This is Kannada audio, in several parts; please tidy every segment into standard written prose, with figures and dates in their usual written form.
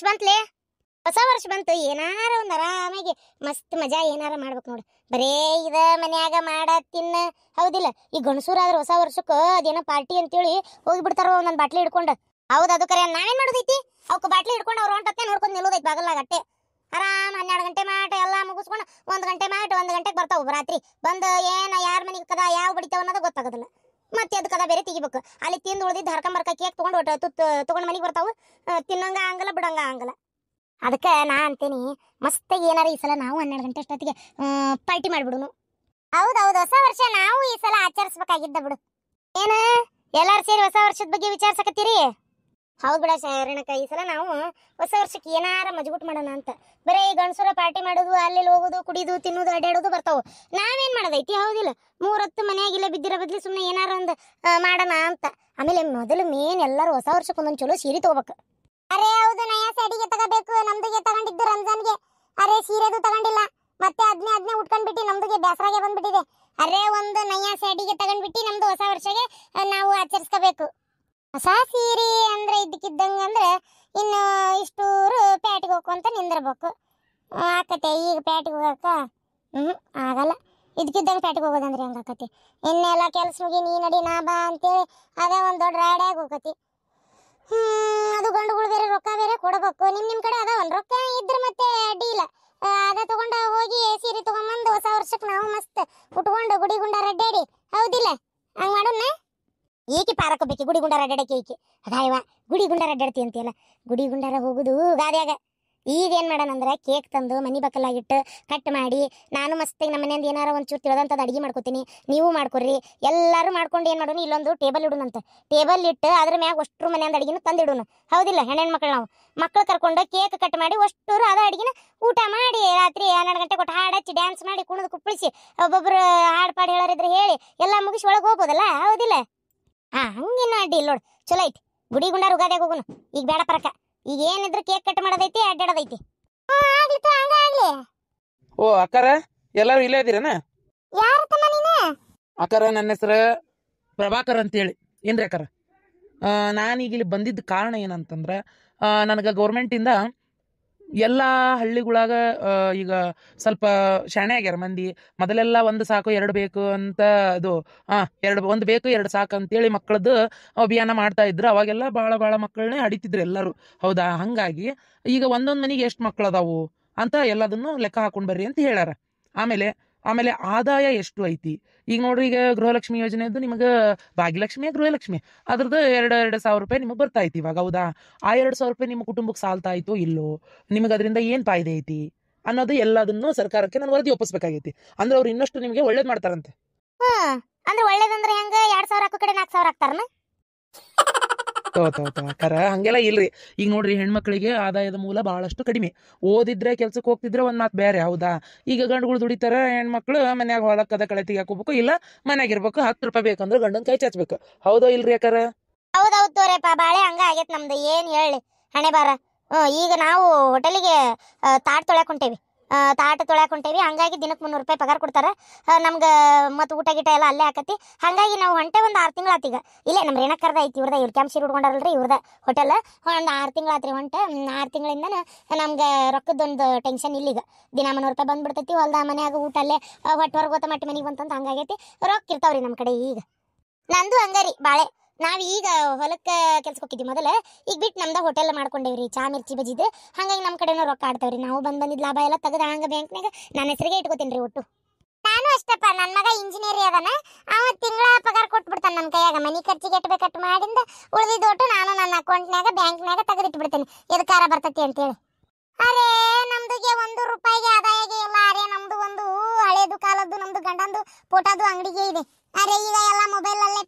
ವರ್ಷ ಬಂತ್ಲೆ, ಹೊಸ ವರ್ಷ ಬಂತು. ಏನಾರ ಒಂದ್ ಆರಾಮಾಗಿ ಮಸ್ತ್ ಮಜಾ ಏನಾರ ಮಾಡ್ಬೇಕು ನೋಡು. ಬರೇ ಇದ ಮನ್ಯಾಗ ಮಾಡ ತಿನ್ನ, ಹೌದಿಲ್ಲ? ಈ ಗಣಸೂರಾದ್ರ ಹೊಸ ವರ್ಷಕ್ಕ ಅದೇನೋ ಪಾರ್ಟಿ ಅಂತೇಳಿ ಹೋಗಿಬಿಡ್ತಾರ ಒಂದೊಂದ್ ಬಾಟ್ಲಿ ಹಿಡ್ಕೊಂಡು. ಹೌದು, ಅದು ಕರೆ. ನಾವೇನ್ ಮಾಡೋದೈತಿ? ಅವಕ್ಕೆ ಬಾಟ್ಲಿ ಹಿಡ್ಕೊಂಡು ಅವ್ರು ಹೊಂಟತ್ತೆ ನೋಡ್ಕೊಂಡು ನಿಲ್ಲೋದೈತಿ ಬಾಗಲ್ಲಾಗ ಅಟ್ಟೆ. ಆರಾಮ್ 12 ಗಂಟೆ ಮಾಟ ಎಲ್ಲ ಮುಗಿಸ್ಕೊಂಡು 1 ಗಂಟೆ ಮಾಟ 1 ಗಂಟೆಗೆ ಬರ್ತಾವ ರಾತ್ರಿ. ಬಂದು ಏನ ಯಾರ ಮನೆಗೆ ಕದ ಯಾವ ಬಡಿತಾವ ಅನ್ನೋದು ಗೊತ್ತಾಗೋದಿಲ್ಲ. ಮತ್ತೆ ಅದ್ ಕದ ಬೇರೆ ತೆಗಿಬೇಕು. ಅಲ್ಲಿ ತಿಂದು ಉಳಿದಿದ್ದು ಹರ್ಕೊಂಬರ್ಕ ಕೇಕ್ ತಗೊಂಡು ತಗೊಂಡ್ ಮನೆಗೆ ಬರ್ತಾವ. ತಿನ್ನಂಗ ಆಗಲ್ಲ, ಬಿಡಂಗ ಆಗಲ್ಲ. ಅದಕ್ಕೆ ನಾ ಅಂತೇನಿ, ಮಸ್ತಾಗಿ ಏನಾರ ಈ ಸಲ ನಾವು 12 ಗಂಟೆ ಅಷ್ಟೊತ್ತಿಗೆ ಪಾರ್ಟಿ ಮಾಡ್ಬಿಡುನು. ಹೌದೌದು, ಹೊಸ ವರ್ಷ ನಾವು ಈ ಸಲ ಆಚರಿಸ್ಬೇಕಾಗಿದ್ದ ಬಿಡು. ಏನ ಎಲ್ಲಾರು ಸೇರಿ ಹೊಸ ವರ್ಷದ ಬಗ್ಗೆ ವಿಚಾರಿಸಕತ್ತೀರಿ? ಹೌದ್ ಬಿಡ ರೇಣಕ, ಈ ಸಲ ನಾವು ಹೊಸ ವರ್ಷಕ್ಕೆ ಏನಾರ ಮಜಬೂಟ್ ಮಾಡೋಣ ಅಂತ. ಬರೀ ಈ ಗಣಸೂರ ಪಾರ್ಟಿ ಮಾಡೋದು, ಅಲ್ಲಿ ಹೋಗೋದು, ಕುಡಿದು ತಿನ್ನೋದು, ಅಡ್ಯಾಡೋದು ಬರ್ತಾವು. ನಾವೇನ್ ಮಾಡೋದೈತಿ? ಹೌದಿಲ್ಲ? 3 ಹೊತ್ತು ಮನೆಯಾಗಿಲ್ಲ ಬಿದ್ದಿರೋ ಬದ್ಲಿ ಸುಮ್ಮನೆ ಏನಾರ ಒಂದು ಮಾಡೋಣ ಅಂತ. ಆಮೇಲೆ ಮೊದಲು ಮೇನ್ ಎಲ್ಲರೂ ಹೊಸ ವರ್ಷಕ್ಕೆ ಒಂದೊಂದು ಚಲೋ ಸೀರೆ ತಗೋಬೇಕು. ಅರೆ ಹೌದು, ನಯಾ ಸ್ಯಾಡಿಗೆ ತಗೋಬೇಕು. ನಮ್ದುಗೆ ತಗೊಂಡಿದ್ದು ರಂಜಾನ್ಗೆ. ಅರೆ ಸೀರೆದು ತಗೊಂಡಿಲ್ಲ, ಮತ್ತೆ ಅದನ್ನೇ ಉಟ್ಕೊಂಡ್ಬಿಟ್ಟು ನಮ್ದುಗೆ ಬೇಸರಾಗೆ ಬಂದ್ಬಿಟ್ಟಿದೆ. ಅರೆ ಒಂದು ನಯಾ ಸ್ಯಾಡಿಗೆ ತಗೊಂಡ್ಬಿಟ್ಟು ನಮ್ದು ಹೊಸ ವರ್ಷಗೆ ನಾವು ಆಚರಿಸ್ಕೋಬೇಕು. ಹೊಸ ಸೀರೆ ಅಂದ್ರೆ ಇದ್ದಕ್ಕಿದ್ದಂಗ ಅಂದ್ರೆ ಇನ್ನು ಇಷ್ಟೂರು ಪ್ಯಾಟಿಗೆ ಹೋಗ್ಕೊಂತ ನಿಂದಿರ್ಬೇಕು. ಆಕತೆ ಈಗ ಪ್ಯಾಟಿಗೆ ಹೋಗಕ್ಕ ಆಗಲ್ಲ. ಇದಕ್ಕಿದ್ದಂಗೆ ಪ್ಯಾಟಿಗೆ ಹೋಗೋದಂದ್ರೆ ಹೆಂಗ ಆಕತಿ? ಇನ್ನೆಲ್ಲ ಕೆಲ್ಸ ಮುಗಿ ನೀ ನಡಿ ನಾ ಬಾ ಅಂತೇಳಿ ಅದೇ ಒಂದು ದೊಡ್ಡ ರಾಡ್ಯಾಗ ಹೋಗತಿ. ಅದು ಗಂಡುಗಳು ಬೇರೆ ರೊಕ್ಕ ಬೇರೆ ಕೊಡಬೇಕು. ನಿಮ್ ಕಡೆ ಅದ ಒಂದು ರೊಕ್ಕ ಇದ್ರೆ ಮತ್ತೆ ಅಡ್ಡಿಲ್ಲ. ಅದ ತಗೊಂಡ ಹೋಗಿ ಸೀರೆ ತಗೊಂಬಂದು ಹೊಸ ವರ್ಷಕ್ಕೆ ನಾವು ಮಸ್ತ್ ಉಟ್ಕೊಂಡು ಗುಡಿ ಗುಂಡಾರ ಅಡ್ಡಾಡಿ, ಹೌದಿಲ್ಲ? ಹಂಗ ಮಾಡೋಣ. ಏಕೆ ಪಾರಕೋಬೇಕು ಗುಡಿ ಗುಂಡಾರ ಅಡ್ಡಾಡಕ್ಕೆ? ಏಕೆ ಅದಾಯವ ಗುಡಿ ಗುಂಡಾರ ಅಡ್ಡಾಡ್ತಿ ಅಂತೀಯಲ್ಲ? ಗುಡಿ ಗುಂಡಾರ ಹೋಗುದು ಗಾದಿಯಾಗ. ಈಗ ಏನ್ ಮಾಡೋಣಂದ್ರೆ ಕೇಕ್ ತಂದು ಮನಿ ಬಕ್ಕಲಾಗಿಟ್ಟು ಕಟ್ ಮಾಡಿ, ನಾನು ಮಸ್ತಾಗಿ ನಮ್ಮ ಮನೆಯಿಂದ ಏನಾರ ಒಂಚೂರು ತಿಳಿದಂಥದ್ದು ಅಡಿಗೆ ಮಾಡ್ಕೋತೀನಿ, ನೀವು ಮಾಡ್ಕೊಡ್ರಿ. ಎಲ್ಲರೂ ಮಾಡ್ಕೊಂಡು ಏನು ಮಾಡೋಣ, ಇಲ್ಲೊಂದು ಟೇಬಲ್ ಇಡೋಣಂತ. ಟೇಬಲ್ ಇಟ್ಟು ಅದ್ರ ಮ್ಯಾಗ ಅಷ್ಟ್ರು ಮನೆಯಿಂದ ಅಡಿಗೆನ ತಂದಿಡೋಣ, ಹೌದಿಲ್ಲ? ಹೆಣ್ಣು ಮಕ್ಕಳು ನಾವು ಮಕ್ಕಳು ಕರ್ಕೊಂಡು ಕೇಕ್ ಕಟ್ ಮಾಡಿ ಅಷ್ಟೂರು ಅದ ಅಡಿಗೆನ ಊಟ ಮಾಡಿ ರಾತ್ರಿ 12 ಗಂಟೆ ಕೊಟ್ಟು ಹಾಡು ಹಚ್ಚಿ ಡ್ಯಾನ್ಸ್ ಮಾಡಿ ಕುಣಿದು ಕುಪ್ಪಳಿಸಿ ಒಬ್ಬೊಬ್ರು ಹಾಡು ಪಾಡು ಹೇಳೋರಿದ್ರೆ ಹೇಳಿ ಎಲ್ಲ ಮುಗಿಸಿ ಒಳಗೆ ಹೋಗ್ಬೋದಲ್ಲ, ಹೌದಿಲ್ಲ? ಹಂಗೇನು ಅಡ್ಡಿ ಇಲ್ಲ ನೋಡು, ಚಲೋ ಐತಿ. ಗುಡಿ ಗುಂಡಾರ ಉಗಾದ್ಯಾಗ ಹೋಗುನು. ಈಗ ಬೇಡ ಪರಕ, ಈಗ ಏನಿದ್ರು ಕೇಕ್ ಕಟ್ ಮಾಡೋದೈತಿ, ಅಡ್ಡಾಡೋದೈತಿ. ಓ ಅಕ್ಕಾರ, ಎಲ್ಲಾರು ಇಲ್ಲೇ ಇದೀರನ? ಯಾರತ್ತಮ್ಮ ನೀನು? ಅಕ್ಕಾರ, ನನ್ನ ಹೆಸರು ಪ್ರಭಾಕರ್ ಅಂತೇಳಿ. ಏನ್ರಿ ಅಕ್ಕಾರ, ನಾನೀಗ ಇಲ್ಲಿ ಬಂದಿದ್ದ ಕಾರಣ ಏನಂತಂದ್ರೆ, ನನಗೆ ಗೌರ್ಮೆಂಟಿಂದ ಎಲ್ಲ ಹಳ್ಳಿಗಳಾಗ ಈಗ ಸ್ವಲ್ಪ ಶಾಣೆ ಆಗ್ಯಾರ ಮಂದಿ. ಮೊದಲೆಲ್ಲ 1 ಸಾಕು 2 ಬೇಕು ಅಂತ, ಅದು 1 ಬೇಕು 2 ಸಾಕು ಅಂತೇಳಿ ಮಕ್ಕಳದ್ದು ಅಭಿಯಾನ ಮಾಡ್ತಾ ಇದ್ರು. ಅವಾಗೆಲ್ಲ ಭಾಳ ಮಕ್ಕಳನ್ನೇ ಹಡಿತಿದ್ರು ಎಲ್ಲರೂ, ಹೌದಾ? ಹಂಗಾಗಿ ಈಗ ಒಂದೊಂದು ಮನೆಗೆ ಎಷ್ಟು ಮಕ್ಕಳು ಅದಾವು ಅಂತ ಎಲ್ಲದನ್ನು ಲೆಕ್ಕ ಹಾಕೊಂಡು ಬರ್ರಿ ಅಂತ ಹೇಳ್ಯಾರ. ಆಮೇಲೆ ಆದಾಯ ಎಷ್ಟು ಐತಿ ಈಗ ನೋಡ್ರಿ. ಈಗ ಗೃಹಲಕ್ಷ್ಮಿ ಯೋಜನೆದ್ದು ನಿಮಗೆ ಭಾಗ್ಯಲಕ್ಷ್ಮಿ ಗೃಹಲಕ್ಷ್ಮಿ ಅದ್ರದ್ದು 2 ಸಾವಿರ ರೂಪಾಯಿ ನಿಮಗೆ ಬರ್ತಾ ಐತಿ ಇವಾಗ, ಹೌದಾ? ಆ 2 ಸಾವಿರ ರೂಪಾಯಿ ನಿಮ್ಮ ಕುಟುಂಬಕ್ಕೆ ಸಾಲ್ತಾ ಆಯ್ತು ಇಲ್ಲೋ, ನಿಮಗೆ ಅದರಿಂದ ಏನು ಫಾಯ್ದೆ ಐತಿ ಅನ್ನೋದು ಎಲ್ಲದನ್ನು ಸರ್ಕಾರಕ್ಕೆ ನಾನು ವರದಿ ಒಪ್ಪಿಸ್ಬೇಕಾಗೈತಿ. ಅಂದ್ರೆ ಅವ್ರು ಇನ್ನಷ್ಟು ನಿಮಗೆ ಒಳ್ಳೇದು ಮಾಡ್ತಾರಂತೆ. ಅಂದ್ರೆ ಒಳ್ಳೇದಂದ್ರೆ ಹೆಂಗ? 2,000 ಹಾಕೋ ಕಡೆ 4,000 ಹಾಕ್ತಾರನ? ಅಕ್ಕಾರ, ಹಂಗೆಲ್ಲ ಇಲ್ರಿ. ಈಗ ನೋಡ್ರಿ, ಹೆಣ್ಮಕ್ಳಿಗೆ ಆದಾಯದ ಮೂಲ ಬಹಳಷ್ಟು ಕಡಿಮೆ. ಓದಿದ್ರೆ ಕೆಲ್ಸಕ್ಕೆ ಹೋಗ್ತಿದ್ರೆ ಒಂದ್ ಮಾತು ಬೇರೆ, ಹೌದಾ? ಈಗ ಗಂಡುಗಳು ದುಡಿತಾರ, ಹೆಣ್ಮಕ್ಳು ಮನ್ಯಾಗ ಹೊಲಕ್ಕದ ಕಳೆ ತೆಗಿಯಾಕೋಬೇಕು, ಇಲ್ಲ ಮನ್ಯಾಗಿರ್ಬೇಕು. 10 ರೂಪಾಯಿ ಬೇಕಂದ್ರೆ ಗಂಡನ್ ಕೈ ಚಾಚ್ಬೇಕು, ಹೌದೋ ಇಲ್ರಿ ಅಕ್ಕಾರ? ಹೌದೌದು ತೋರೆಪ್ಪ, ಬಾಳೆ ಹಂಗ ಆಗೈತ್ ನಮ್ದು. ಏನ್ ಹೇಳಿ ಹಣೆ ಬಾರ. ಈಗ ನಾವು ಹೋಟೆಲಿಗೆ ತಾಟ್ ತೊಳ್ಯಾಕ್ ಹೊಂಟೇವಿ. ಹಂಗಾಗಿ ದಿನಕ್ಕೆ 300 ರೂಪಾಯಿ ಪಗಾರ ಕೊಡ್ತಾರ ನಮ್ಗೆ. ಮತ್ತು ಊಟ ಗೀಟ ಎಲ್ಲ ಅಲ್ಲೇ ಹಾಕತಿ. ಹಂಗಾಗಿ ನಾವು ಹೊಂಟೆ ಒಂದು 6 ತಿಂಗಳಾತೀಗ. ಇಲ್ಲೇ ನಮ್ಮ ರೇಣಕರ್ದ ಐತಿ, ಇವ್ರ ಕ್ಯಾಂಪ್ ಸೀರೆ ಉಡ್ಕೊಂಡಾರಲ್ರಿ ಇವ್ರದ ಹೋಟೆಲ್. ಒಂದು 6 ತಿಂಗಳಾತ್ರಿ ಹೊಂಟೆ. 6 ತಿಂಗಳಿಂದ ನಮ್ಗೆ ರೊಕ್ಕದೊಂದು ಟೆನ್ಷನ್ ಇಲ್ಲಿಗ. ದಿನ 300 ರೂಪಾಯಿ ಬಂದ್ಬಿಡ್ತೈತಿ. ಹೊಲ್ದ ಮನ್ಯಾಗ ಊಟ ಅಲ್ಲೇ, ಹೊಟ್ಟೆ ಹೊರಗೋತ ಮಟ್ಟಿ ಮನೆಗೆ ಬಂತಂತ ಹಂಗಾಗೈತಿ. ರೊಕ್ಕ ಇರ್ತಾವ್ರಿ ನಮ್ಮ ಕಡೆ. ಈಗ ನಂದು ಹಂಗಾರಿ ಬಾಳೆ. ನಾವ್ ಈಗ ಹೊಲಕ್ಕೆ ಕೆಲ್ಸಕ್ಕೆ ಹೋಗಿದ್ವಿ ಮೊದಲ. ಈಗ ಬಿಟ್ಟು ನಮ್ದ ಹೋಟೆಲ್ ಮಾಡ್ಕೊಂಡೇವ್ರಿ, ಚಾ ಮಿರ್ಚಿ ಬಜಿದ್. ಹಂಗಾಗಿ ನಮ್ಮ ಕಡೆನೂ ರೊಕ್ಕ ಆಡ್ತಾವ್ರಿ. ನಾವು ಬಂದಿದ್ ಲಾಭ ಎಲ್ಲ ತೆಗೆದ ಹಂಗ ಬ್ಯಾಂಕ್ನಾಗ ನನ್ನ ಹೆಸರಿಗೆ ಇಟ್ಕೋತೀನಿ ಒಟ್ಟು. ನಾನು ಅಷ್ಟಪ್ಪ, ನನ್ನ ಮಗ ಇಂಜಿನಿಯರ್ ಅದನ. ಅವ ತಿಂಗಳ ಪಗಾರ ಕೊಟ್ಬಿಡ್ತಾನೆ ನನ್ನ ಕೈಯಾಗ. ಮನಿ ಖರ್ಚಿಗೆ ಎಟ್ಬೇಕಟ್ಟು ಮಾಡಿಂದ ಉಳಿದಿದ್ದು ಒಟ್ಟು ನಾನು ನನ್ನ ಅಕೌಂಟ್ನಾಗ ಬ್ಯಾಂಕ್ನಾಗ ತೆಗೆದಿಟ್ಬಿಡ್ತೇನೆ, ಎದಕ್ಕಾರ ಬರ್ತೈತಿ ಅಂತೇಳಿ. ಅರೆ ನಮ್ದುಗೆ 1 ರೂಪಾಯಿಗೆ ಆದಾಯಗೆ ಇಲ್ಲ. ಅರೆ ನಮ್ದು ಒಂದು ಹಳೇದು ಕಾಲದ್ದು ನಮ್ದು ಗಂಡಂದು ಫೋಟೋದು ಅಂಗಡಿಗೆ ಇದೆ. ಅರೆ ಈಗ ಎಲ್ಲ ಮೊಬೈಲ್ ಅಲ್ಲೇ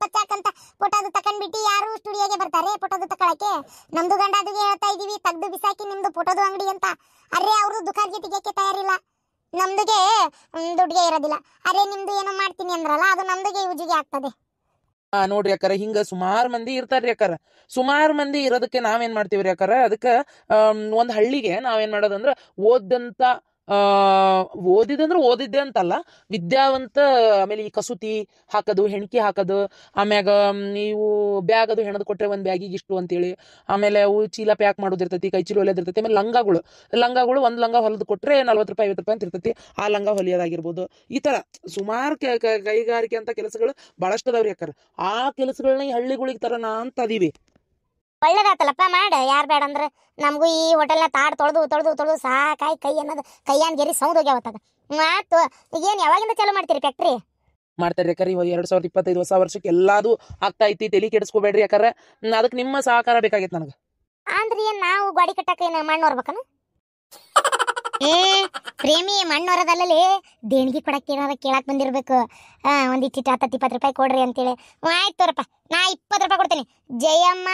ಪಚಾಕ್ ಅಂತ ಫೋಟೋದು ತಕೊಂಡ್ಬಿಟ್ಟು ಯಾರು ಸ್ಟುಡಿಯೋಗೆ ಬರ್ತಾರೆ ಫೋಟೋದು ತಕೊಳಕ್ಕೆ. ನಮ್ದು ಗಂಡದಿಗೆ ಹೇಳ್ತಾ ಇದೀವಿ, ತೆಗ್ದು ಬಿಸಾಕಿ ನಿಮ್ದು ಫೋಟೋದು ಅಂಗಡಿ ಅಂತ. ಅರೆ ಅವ್ರದ್ದು ದುಕಾನ್ಗೆ ತೆಗಿಯಕ್ಕೆ ತಯಾರಿಲ್ಲ, ನಮ್ದುಗೆ ದುಡ್ಡಿಗೆ ಇರೋದಿಲ್ಲ. ಅರೆ ನಿಮ್ದು ಏನೋ ಮಾಡ್ತೀನಿ ಅಂದ್ರಲ್ಲ, ಅದು ನಮ್ದುಗೆ ಯೂಜಿಗೆ ಆಗ್ತದೆ. ನೋಡ್ರಿ ಅಕ್ಕಾರ, ಹಿಂಗ ಸುಮಾರು ಮಂದಿ ಇರ್ತಾರ್ರಿ ಅಕ್ಕಾರ. ಸುಮಾರು ಮಂದಿ ಇರೋದಕ್ಕೆ ನಾವೇನ್ ಮಾಡ್ತೀವ್ರಿ ಅಕ್ಕಾರ, ಅದಕ್ಕೆ ಒಂದ್ ಹಳ್ಳಿಗೆ ನಾವೇನ್ ಮಾಡೋದಂದ್ರ ಓದಂತ ಓದಿದಂದ್ರೆ ಓದಿದ್ದೆ ಅಂತಲ್ಲ, ವಿದ್ಯಾವಂತ. ಆಮೇಲೆ ಈ ಕಸೂತಿ ಹಾಕೋದು, ಹೆಣ್ಕಿ ಹಾಕೋದು, ಆಮ್ಯಾಗ ನೀವು ಬ್ಯಾಗ್ ಅದು ಹೆಣದ್ ಕೊಟ್ರೆ ಒಂದು ಬ್ಯಾಗಿಗೆ ಇಷ್ಟು ಅಂತೇಳಿ, ಆಮೇಲೆ ಅವು ಚೀಲ ಪ್ಯಾಕ್ ಮಾಡೋದಿರ್ತೈತಿ, ಕೈ ಚೀಲ ಹೊಲಿಯೋದಿರ್ತೈತಿ. ಆಮೇಲೆ ಲಂಗಗಳು ಒಂದು ಲಂಗ ಹೊಲಿದು ಕೊಟ್ರೆ 40 ರೂಪಾಯಿ 50 ರೂಪಾಯಿ ಅಂತ ಇರ್ತೈತಿ. ಆ ಲಂಗ ಹೊಲಿಯೋದಾಗಿರ್ಬೋದು. ಈ ತರ ಸುಮಾರು ಕೈಗಾರಿಕೆ ಅಂತ ಕೆಲಸಗಳು ಬಹಳಷ್ಟು ಅದಾವ್ರಿ ಅಕ್ಕಾರ. ಆ ಕೆಲಸಗಳನ್ನ ಈ ಹಳ್ಳಿಗಳಿಗೆ ತರೋಣ ಅಂತ ಅದೀವಿ. ಒಳ್ಳೇದಾತಲ್ಲಪ್ಪ, ಮಾಡ. ಯಾರು ಬೇಡ ಅಂದ್ರೆ ನಮಗೂ ಈ ಹೋಟೆಲ್ನ ತಾಡ್ ತೊಳೆದು ಸಾಕಾಯಿ ಕೈಯಾನ್ ಗೆರಿ ಸೌಂದ್ ಹೋಗ್ಯಾವತ್ತಾಗ. ಮಾತು ಈಗೇನು ಯಾವಾಗಿಂದ ಚಾಲು ಮಾಡ್ತೀರಿ ಫ್ಯಾಕ್ಟ್ರಿ? ಮಾಡ್ತಾರೆ ಯಾಕಂದ್ರೆ 2025 ಹೊಸ ವರ್ಷಕ್ಕೆ ಎಲ್ಲಾದು ಆಗ್ತಾ ಐತಿ. ತಲೆ ಕೆಡಿಸ್ಕೋಬೇಡ್ರಿ ಯಾಕಂದ್ರೆ ಅದಕ್ಕೆ ನಿಮ್ಮ ಸಹಕಾರ ಬೇಕಾಗೈತೆ ನನಗೆ. ಅಂದ್ರೆ ಏನ್ ನಾವು ಗಾಡಿ ಕಟ್ಟಕ್ಕೆ ಏನು ಮಣ್ಣು ಹೊರ್ಬೇಕನ? ಪ್ರೇಮಿ, ಮಣ್ಣು ಹೊರದಲ್ಲೇ ದೇಣಿಗೆ ಕೊಡಕ್ಕೆ ಏನಾರ ಕೇಳಕ್ ಬಂದಿರ್ಬೇಕು. ಒಂದಿಟ್ಟು 10-20 ರೂಪಾಯಿ ಕೊಡ್ರಿ ಅಂತೇಳಿ. ಆಯ್ತು ತೋರಪ್ಪ, ನಾ 20 ರೂಪಾಯಿ ಕೊಡ್ತೀನಿ. ಜಯಮ್ಮ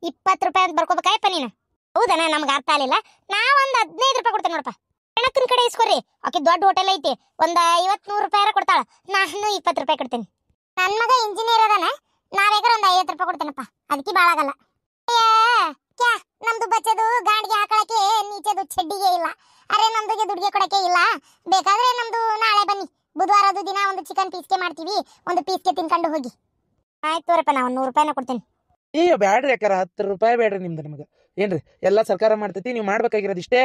20 ರೂಪಾಯಿ ಅಂತ ಬರ್ಕೋಬೇಕಾಯಪ್ಪ ನೀನು. ಹೌದನ? ನಮ್ಗೆ ಅರ್ಥ ಆಗಲಿಲ್ಲ. ನಾವೊಂದು 15 ರೂಪಾಯಿ ಕೊಡ್ತೇನೆ ನೋಡಪ್ಪ. ಹೆಣಕ್ಕನ ಕಡೆ ಇಸ್ಕೊರಿ. ಆಕೆ ದೊಡ್ಡ ಹೋಟೆಲ್ ಐತಿ, ಒಂದು 50-100 ರೂಪಾಯಿ ಕೊಡ್ತಾಳ. ನಾನು 20 ರೂಪಾಯಿ ಕೊಡ್ತೇನೆ. ನನ್ನ ಮಗ ಇಂಜಿನಿಯರ್ ಅದಾನ, ನಾ ಬೇಕಾದ್ರೆ ಒಂದು 50 ರೂಪಾಯಿ ಕೊಡ್ತೇನಪ್ಪ. ಅದಕ್ಕೆ ಭಾಳ ಆಗಲ್ಲ. ಕ್ಯಾ ನಮ್ದು ಬಚ್ಚದು ಗಾಡಿಗೆ ಹಾಕೊಳಕ್ಕೆ ನೀಚೆದು ಚಡ್ಡಿಗೆ ಇಲ್ಲ. ಅರೆ ನಮ್ದುಗೆ ದುಡ್ಡಿಗೆ ಕೊಡಕ್ಕೆ ಇಲ್ಲ. ಬೇಕಾದ್ರೆ ನಮ್ದು ನಾಳೆ ಬನ್ನಿ, ಬುಧವಾರದ ದಿನ ಒಂದು ಚಿಕನ್ ಪೀಸ್ಗೆ ಮಾಡ್ತೀವಿ, ಒಂದು ಪೀಸ್ಗೆ ತಿನ್ಕೊಂಡು ಹೋಗಿ. ಆಯ್ತು ತೋರಪ್ಪ, ನಾ 100 ರೂಪಾಯಿನ ಕೊಡ್ತೇನೆ. ಬ್ಯಾಡ್ರಿ ಯಾಕಾರ 10 ರೂಪಾಯಿ ಬೇಡ್ರಿ ನಿಮ್ದು. ನಿಮ್ಗೆ ಏನ್ರಿ ಎಲ್ಲ ಸರ್ಕಾರ ಮಾಡ್ತೈತಿ. ನೀವು ಮಾಡ್ಬೇಕಾಗಿರೋದು ಇಷ್ಟೇ.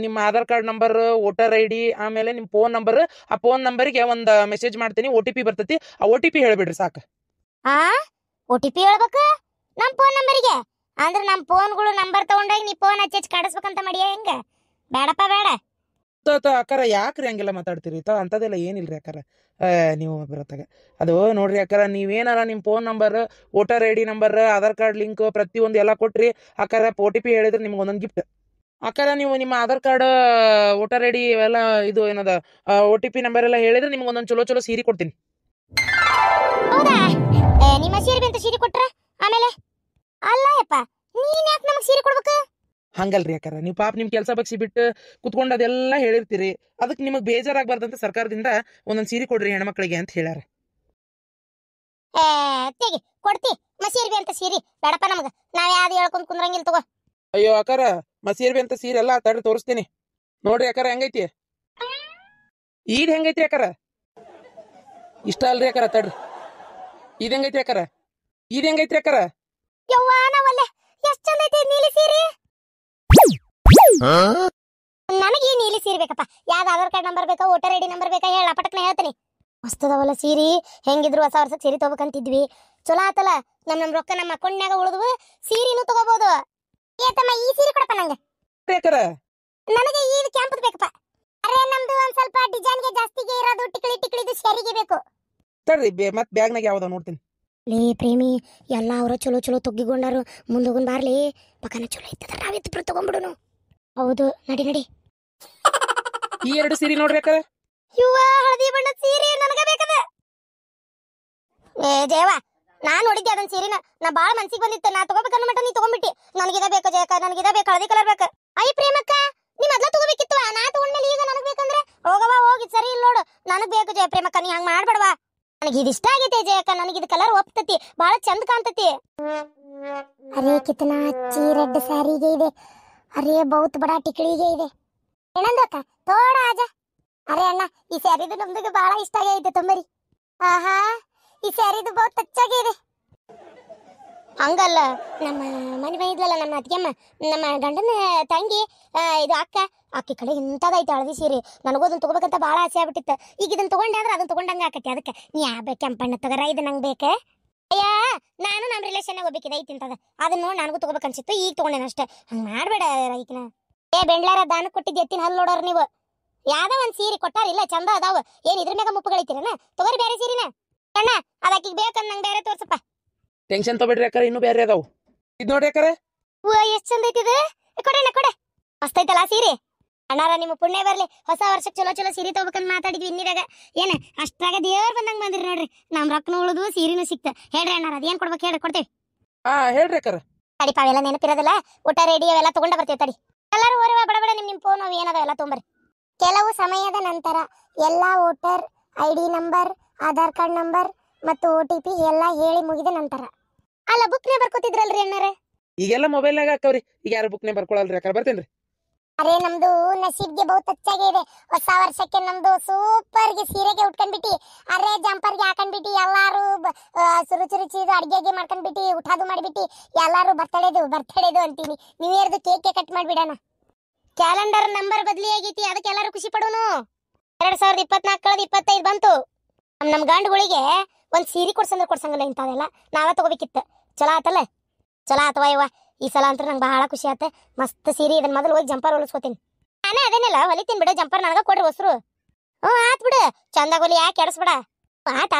ನಿಮ್ಮ Aadhaar card number, voter ID, ಆಮೇಲೆ ನಿಮ್ಮ ಫೋನ್ ನಂಬರ್. ಆ ಫೋನ್ ನಂಬರ್ಗೆ ಒಂದು ಮೆಸೇಜ್ ಮಾಡ್ತೀನಿ, OTP ಬರ್ತೈತಿ. ಆ OTP ಹೇಳ್ಬಿಡ್ರಿ ಸಾಕು. OTP ಹೇಳ್ಬೇಕು ನಮ್ಮ ಫೋನ್ ನಂಬರಿಗೆ? ಅಂದ್ರೆ ನಮ್ಮ ಫೋನ್ಗಳು ನಂಬರ್ ತಗೊಂಡಾಗ ನೀ ಫೋನ್ ಹಚ್ಚಿ ಕಡಿಸ್ಬೇಕಂತ ಮಾಡಿಯ ಹೆಂಗ? ಬೇಡಪ್ಪ ಬೇಡ. ಅಕ್ಕಾರ ಯಾಕ್ರಿ ಹಂಗೆಲ್ಲ ಮಾತಾಡ್ತೀರಿ? ಅಂತದೆಲ್ಲ ಏನಿಲ್ರಿ ಅಕ್ಕಾರ. ನೀವು ಬರತ್ತಾಗ ಅದು ನೋಡ್ರಿ ಅಕ್ಕಾರ, ನೀವೇನಾರ ನಿಮ್ಮ phone number, voter ID number, Aadhaar card link ಪ್ರತಿಯೊಂದು ಎಲ್ಲ ಕೊಟ್ರಿ ಅಕ್ಕಾರ. OTP ಹೇಳಿದ್ರೆ ನಿಮ್ಗೆ ಒಂದೊಂದು ಗಿಫ್ಟ್ ಅಕ್ಕಾರ. ನೀವು ನಿಮ್ಮ ಆಧಾರ್ ಕಾರ್ಡ್, ವೋಟರ್ ID ಇವೆಲ್ಲ ಇದು ಏನದ OTP ನಂಬರ್ ಎಲ್ಲ ಹೇಳಿದ್ರೆ ನಿಮ್ಗೆ ಒಂದೊಂದು ಚಲೋ ಸೀರೆ ಕೊಡ್ತೀನಿ. ಹೌದಾ? ನಿಮ್ಮ ಸೀರೆ ಅಂತ ಸೀರೆ ಕೊಟ್ರ ಆಮೇಲೆ ಅಲ್ಲ ಯಪ್ಪ, ನೀನ್ ಯಾಕೆ ನಮಗೆ ಸೀರೆ ಕೊಡ್ಬೇಕು? ಹಂಗಲ್ರಿ ಅಕ್ಕಾರ, ನೀವು ಪಾಪ ನಿಮ್ಮ ಕೆಲಸ ಬಗ್ಸಿ ಬಿಟ್ಟು ಕುತ್ಕೊಂಡು ಅದೆಲ್ಲ ಹೇಳಿರ್ತೀರಿ. ಅದಕ್ಕೆ ನಿಮಗೆ ಬೇಜಾರಾಗಬಾರ್ದಂತ ಸರ್ಕಾರದಿಂದ ಒಂದೊಂದು ಸೀರೆ ಕೊಡ್ರಿ ಹೆಣ್ಮಕ್ಳಿಗೆ ಅಂತ ಹೇಳ್ಯಾರ. ತೆಗಿ ಕೊಡ್ತಿ ಮಸೀರ್ಬಿ ಅಂತ ಸೀರೆ ಬೇಡಪ್ಪ ನಮ್ಗೆ. ನಾವ್ ಯಾವ್ದು ಹೇಳ್ಕೊಂಡ್ ಕುಂದ್ರಂಗಿಲ್ಲ ತಗೋ. ಅಯ್ಯೋ ಅಕ್ಕಾರ, ಮಸೀರ್ಬಿ ಅಂತ ಸೀರೆ ಎಲ್ಲ ತಡ್ರಿ ತೋರಿಸ್ತೀನಿ. ನೋಡ್ರಿ ಅಕ್ಕಾರ ಹೆಂಗೈತಿ, ಈದ್ ಹೆಂಗೈತಿ ಅಕ್ಕಾರ? ಇಷ್ಟ ಅಲ್ರಿ ಅಕ್ಕಾರ, ತಡ್ರಿ. ಇದ್ ಹೆಂಗೈತಿ ಅಕ್ಕಾರ? ಇದ್ ಹೆಂಗೈತ್ರಿ ಅಕ್ಕಾರ? ಯವ್ವ ನಾವಲ್ಲ, ಎಷ್ಟ್ ಚಂದ ಐತಿ ನೀಲಿ ಸೀರೆ. ನನಗೆ ಈ ನೀಲಿ ಸೀರೆ ಬೇಕಪ್ಪ. ಯಾವ್ದು ಆಧಾರ್ ಕಾರ್ಡ್ ನಂಬರ್ ಬೇಕಾ, ವೋಟರ್ ID ನಂಬರ್ ಬೇಕಾ ಹೇಳ, ಪಟಕ್ನ ಹೇಳ್ತೀನಿ. ಮಸ್ತದವಲ್ಲ ಸೀರೆ. ಹೆಂಗಿದ್ರು ಹೊಸ ವರ್ಷಕ್ಕೆ ಸೀರೆ ತಗೋಬೇಕಂತಿದ್ವಿ. ಚಲೋ ಆತಲ್ಲ, ನಮ್ ರೊಕ್ಕ ನಮ್ಮ ಅಕೌಂಟ್ನಾಗ ಉಳಿದ್ವು, ಸೀರೆನೂ ತಗೋಬಹುದು. ಏತಮ್ಮ ಈ ಸೀರೆ ಕೊಡಪ್ಪ ನಂಗೆ. ನನಗೆ ಈ ಕ್ಯಾಂಪದ್ ಬೇಕಪ್ಪ. ಅರೆ ನಮ್ದು ಒಂದ್ ಸ್ವಲ್ಪ ಡಿಸೈನ್ಗೆ ಜಾಸ್ತಿಗೆ ಇರೋದು, ಟಿಕ್ಳಿದು ಶೇರಿಗೆ ಬೇಕು. ತಡ್ರಿ, ಮತ್ ಬ್ಯಾಗ್ನಾಗ ಯಾವ್ದ ನೋಡ್ತೀನಿ. ಲೇ ಪ್ರೇಮಿ, ಎಲ್ಲ ಅವರ ಚಲೋ ತೊಗ್ಗಿಕೊಂಡಾರು. ಮುಂದೋಗನ್ ಬಾರ್ಲಿ, ಪಕ್ಕನ ಚಲೋ ಇತ್ತದ, ನಾವಿತ್ತು ತಗೊಂಡ್ಬಿಡುನು. ಹೌದು, ನಡಿ. ಈ 2 ಸೀರೆ ನೋಡ್ರಿ ಅಕ್ಕ. ಯುವ ಹಳದಿ ಬಣ್ಣದ ಸೀರೆ ನನಗ ಬೇಕದ. ಜಯವ, ನಾನ್ ನೋಡಿದ್ದೆ ಅದನ್ನ ಸೀರೆನ. ನಾ ಬಾಳ ಮನ್ಸಿಗೆ ಬಂದಿತ್ತು, ನಾ ತಗೋಬೇಕನ್ನ ಮಟ್ಟ ನೀ ತಗೊಂಡ್ಬಿಟ್ಟಿ. ನನಗಿದ ಬೇಕು ಜಯಕ, ನನಗಿದ ಬೇಕು, ಹಳದಿ ಕಲರ್ ಬೇಕು. ಅಯ್ಯ ಪ್ರೇಮಕ್ಕ, ನೀ ಮೊದ್ಲ ತಗೋಬೇಕಿತ್ತು. ನಾ ತಗೊಂಡ್ಮೇಲೆ ಈಗ ನನಗ್ ಬೇಕಂದ್ರೆ ಹೋಗವ, ಹೋಗಿ ಸರಿ ಇಲ್ಲ ನೋಡು. ನನಗ್ ಬೇಕು ಜಯ ಪ್ರೇಮಕ್ಕ, ನೀ ಹಂಗ ಮಾಡ್ಬೇಡವಾ. ನನಗೆ ಇದು ಇಷ್ಟ ಆಗೈತೆ ಜಯಕ್ಕ, ನನಗಿದ ಕಲರ್ ಒಪ್ತತಿ, ಬಹಳ ಚಂದ ಕಾಣ್ತತಿ. ಅರೇ ಕಿತನಾ ಅಚ್ಚಿ ರೆಡ್ ಸ್ಯಾರಿಗೆ ಇದೆ. ಅರೇ ಬಹುತ್ ಬಡ ಟಿಕ್ಳಿಗೆ ಇದೆ. ಏನಂದಕ್ಕ ತೋಡ ಆಜ. ಅರೆ ಅಣ್ಣ, ಈ ಸ್ಯಾರಿದು ನಮ್ದಿಗೆ ಬಹಳ ಇಷ್ಟ ಆಗೈತೆ ತೊಂಬರಿ. ಆಹಾ, ಈ ಸ್ಯಾರಿದು ಬಹುತ್ ಅಚ್ಚಾಗೆ ಇದೆ. ಹಂಗಲ್ಲ, ನಮ್ಮ ಮನೆ ಇದ್ಲಲ್ಲ ನಮ್ಮ ಅತ್ತಿಗೆಮ್ಮ, ನಮ್ಮ ಗಂಡನ ತಂಗಿ, ಇದು ಅಕ್ಕಿ ಕಡೆ ಇಂಥದೈತೆ ಹಳದಿ ಸೀರೆ. ನನಗೋದನ್ನ ತಗೋಬೇಕಂತ ಭಾಳ ಆಸೆ ಆಗ್ಬಿಟ್ಟಿತ್ತು. ಈಗ ಇದನ್ನ ತಗೊಂಡೆ ಅಂದ್ರೆ ಅದನ್ನ ತಗೊಂಡಂಗೆ ಆಕತಿ. ಅದಕ್ಕೆ ನೀ ಯಾವ ಕೆಂಪಣ್ಣ ತಗೋರ, ಇದು ನಂಗೆ ಬೇಕೆ. ಅಯ್ಯ, ನಾನು ನಮ್ಮ ರಿಲೇಷನ್ ಹೋಗ್ಬೇಕಿದೆ ಐತಿ ಅಂತದ, ಅದನ್ನ ನೋಡಿ ನನಗೂ ತಗೋಬೇಕನ್ಸಿತ್ತು, ಈಗ ತಗೊಂಡೇನ ಅಷ್ಟೇ. ಹಂಗೆ ಮಾಡ್ಬೇಡ ರೈತನ. ಬೆಂಡ್ಲಾರ ದಾನ ಕೊಟ್ಟಿದ್ದು ಎತ್ತಿನ ಹಲ್ಲು ನೋಡೋರು ನೀವು. ಯಾವ್ದೋ ಒಂದ್ ಸೀರೆ ಕೊಟ್ಟಾರಿಲ್ಲ, ಚಂದ ಅದಾವ. ಏನ್ ಇದ್ರ ಮ್ಯಾಗ ಮುಪ್ಪುಗಳೈತಿರನ? ತಗೋರಿ ಬೇರೆ ಸೀರಿನ. ಅಣ್ಣ ಅದಕ್ಕಿಗೆ ಬೇಕಂದ್ ನಂಗೆ ಬೇರೆ ತೋರ್ಸಪ್ಪ. ಟೆನ್ಷನ್ ತಗೋಬೇಡ್ರಿ ಅಕ್ಕ, ಇನ್ನೂ ಬೇರೆ ಅದಾವು. ಇದು ನೋಡ್ರಿ ಅಕ್ಕ, ಎಷ್ಟ್ ಚಂದ ಐತಿದ. ಕೊಡೆ ಮಸ್ತ್ ಐತಲ್ಲ ಸೀರೆ. ಅಣ್ಣಾರ ನಿಮ್ಮ ಪುಣ್ಯ ಬರ್ಲಿ, ಹೊಸ ವರ್ಷಕ್ಕೆ ಚಲೋ ಸೀರೆ ತಗೋಬೇಕಂತ ಮಾತಾಡಿದ್ವಿ. ಇನ್ನಿರಾಗ ಏನ ಅಷ್ಟ್ರಾಗ ದೇವ್ರ ಬಂದಂಗ ಬಂದ್ರಿ ನೋಡ್ರಿ. ನಮ್ ರೊಕ್ಕನು ಉಳಿದು ಸೀರೆನೂ ಸಿಕ್ತ. ಹೇಳ್ರಿ ಅಣ್ಣಾರ, ಅದೇನ್ ಕೊಡ್ಬೇಕು ಹೇಳ್ರಿ, ಕೊಡ್ತೇವಿ. ಹೇಳ್ರಿ ಅಕ್ಕ. ತಡಿಪ, ಅವೆಲ್ಲ ನೆನಪಿರೋದಿಲ್ಲ. ಊಟ ರೆಡಿ ಅವೆಲ್ಲ ತಗೊಂಡ ಬರ್ತೇವೆ. ತಡಿ ಎಲ್ಲರೂ ಓರಿವ, ಬಡ ನಿಮ್ ಫೋನ್ ಅವು ಏನದ ಎಲ್ಲ ತೊಂಬರ್ರಿ. ಕೆಲವು ಸಮಯದ ನಂತರ ಎಲ್ಲಾ voter ID number, Aadhaar card number ಮತ್ತು OTP ಎಲ್ಲ ಹೇಳಿ ಮುಗಿದ ನಂತರ. ಅಲ್ಲ, ಬುಕ್ನೇ ಬರ್ಕೋತಿದ್ರಲ್ರಿ ಅಣ್ಣಾರ? ಈಗೆಲ್ಲ ಮೊಬೈಲ್ನಾಗ ಹಾಕವ್ರಿ. ಈಗ ಯಾರು ಬುಕ್ನೇ ಬರ್ಕೊಳಲ್ರಿ ಅಕ್ಕ. ಬರ್ತೇನ್ರಿ. ಅರೆ ನಮ್ದು ನಸೀಬ್ಗೆ ಬಹುತ್ ಇದೆ. ಹೊಸ ವರ್ಷಕ್ಕೆ ನಮ್ದು ಸೂಪರ್ಗೆ ಸೀರೆಗೆ ಉಟ್ಕೊಂಡ್ಬಿಟ್ಟು ಅರೆ ಜಂಪರ್ಗೆ ಹಾಕೊಂಡ್ಬಿಟ್ಟು ಎಲ್ಲಾರು ರುಚಿ ರುಚಿ ಅಡ್ಗೆಗೆ ಮಾಡ್ಕೊಂಡ್ಬಿಟ್ಟು ಊಟದು ಮಾಡಿಬಿಟ್ಟು ಎಲ್ಲಾರು ಬರ್ತಡೇದು ಅಂತೀನಿ. ನ್ಯೂ ಇಯರ್ದು ಕೇಕ್ ಕಟ್ ಮಾಡ್ಬಿಡೋಣ. ಕ್ಯಾಲೆಂಡರ್ ನಂಬರ್ ಬದಲಿ ಆಗೈತಿ, ಅದಕ್ಕೆ ಎಲ್ಲಾರು ಖುಷಿ ಪಡೋನು. 2024 ಕಳೆದ 25 ಬಂತು. ನಮ್ ಗಂಡುಗಳಿಗೆ ಒಂದ್ ಸೀರೆ ಕೊಡ್ಸಂಗಿಲ್ಲ ಇಂಥವೆಲ್ಲ ನಾವ ತಗೋಬೇಕಿತ್ತು. ಚಲೋ ಆತಲ್ಲ, ಚಲೋ ಆತವ ಇವ. ಈ ಸಲ ಅಂತೂ ನಂಗೆ ಬಹಳ ಖುಷಿ ಆತ. ಮಸ್ತ್ ಸೀರೆ ಇದನ್ನ ಮೊದಲು ಹೋಗಿ ಜಂಪರ್ ಹೊಲಿಸ್ಕೋತೀನಿ. ನಾನೇ ಅದೇನಿಲ್ಲ ಹೊಲಿತೀನಿ ಬಿಡು, ಜಂಪರ್ ನನಗ ಕೊಡ್ರಿ ಹೊಸ್ರು. ಆತ್ ಬಿಡು, ಚಂದಾಗ ಹೊಲಿ, ಯಾಕೆ ಕೆಡಿಸ್ಬೇಡ. ಆತ